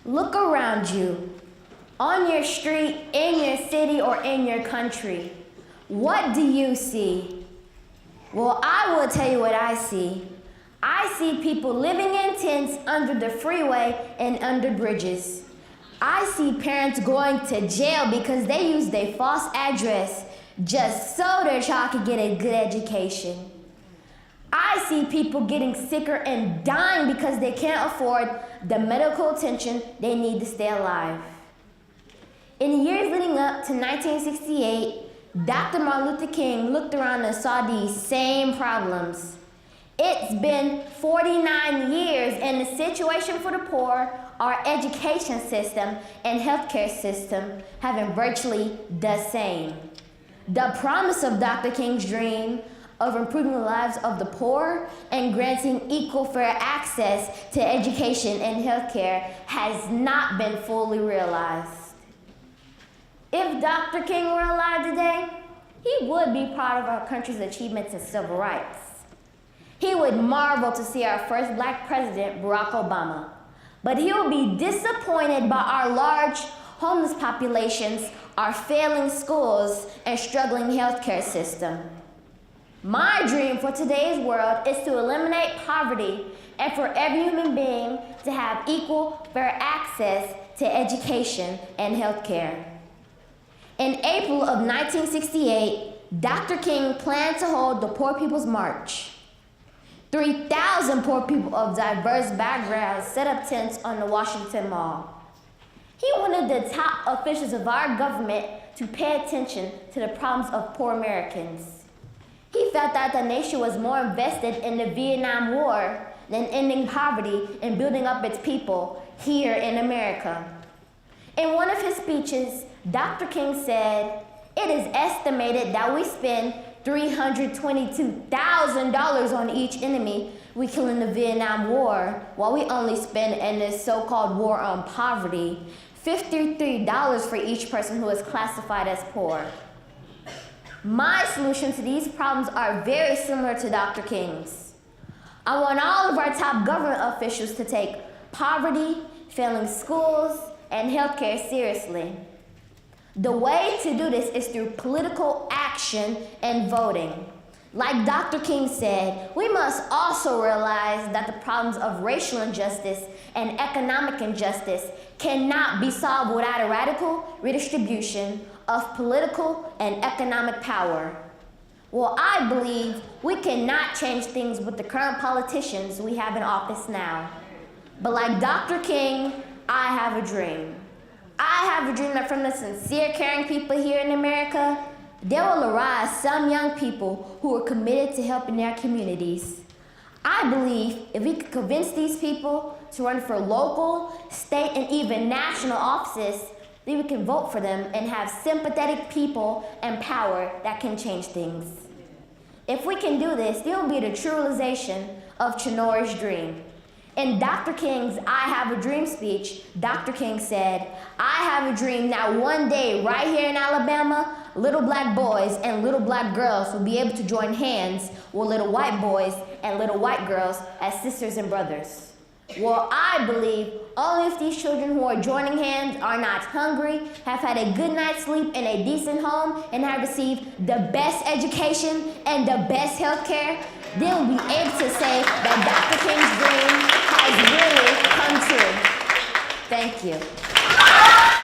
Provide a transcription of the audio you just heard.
Look around you, on your street, in your city, or in your country. What do you see? Well, I will tell you what I see. I see people living in tents under the freeway and under bridges. I see parents going to jail because they used a false address just so their child could get a good education. I see people getting sicker and dying because they can't afford the medical attention they need to stay alive. In the years leading up to 1968, Dr. Martin Luther King looked around and saw these same problems. It's been 49 years, and the situation for the poor, our education system, and healthcare system have been virtually the same. The promise of Dr. King's dream of improving the lives of the poor and granting equal fair access to education and healthcare has not been fully realized. If Dr. King were alive today, he would be proud of our country's achievements in civil rights. He would marvel to see our first Black president, Barack Obama. But he will be disappointed by our large homeless populations, our failing schools, and struggling healthcare system. My dream for today's world is to eliminate poverty and for every human being to have equal, fair access to education and healthcare. In April of 1968, Dr. King planned to hold the Poor People's March. 3,000 poor people of diverse backgrounds set up tents on the Washington Mall. He wanted the top officials of our government to pay attention to the problems of poor Americans. He felt that the nation was more invested in the Vietnam War than ending poverty and building up its people here in America. In one of his speeches, Dr. King said, "It is estimated that we spend $322,000 on each enemy we kill in the Vietnam War, while we only spend in this so-called war on poverty $53 for each person who is classified as poor." My solution to these problems are very similar to Dr. King's. I want all of our top government officials to take poverty, failing schools, and healthcare seriously. The way to do this is through political action and voting. Like Dr. King said, we must also realize that the problems of racial injustice and economic injustice cannot be solved without a radical redistribution of political and economic power. Well, I believe we cannot change things with the current politicians we have in office now. But like Dr. King, I have a dream. I have a dream that from the sincere, caring people here in America, there will arise some young people who are committed to helping their communities. I believe if we could convince these people to run for local, state, and even national offices, then we can vote for them and have sympathetic people and power that can change things. If we can do this, there will be the true realization of Tchanori's dream. In Dr. King's I Have a Dream speech, Dr. King said, "I have a dream that one day right here in Alabama, little black boys and little black girls will be able to join hands with little white boys and little white girls as sisters and brothers." Well, I believe only if these children who are joining hands are not hungry, have had a good night's sleep in a decent home, and have received the best education and the best health care, then we'll be able to say that Dr. King's dream has really come true. Thank you.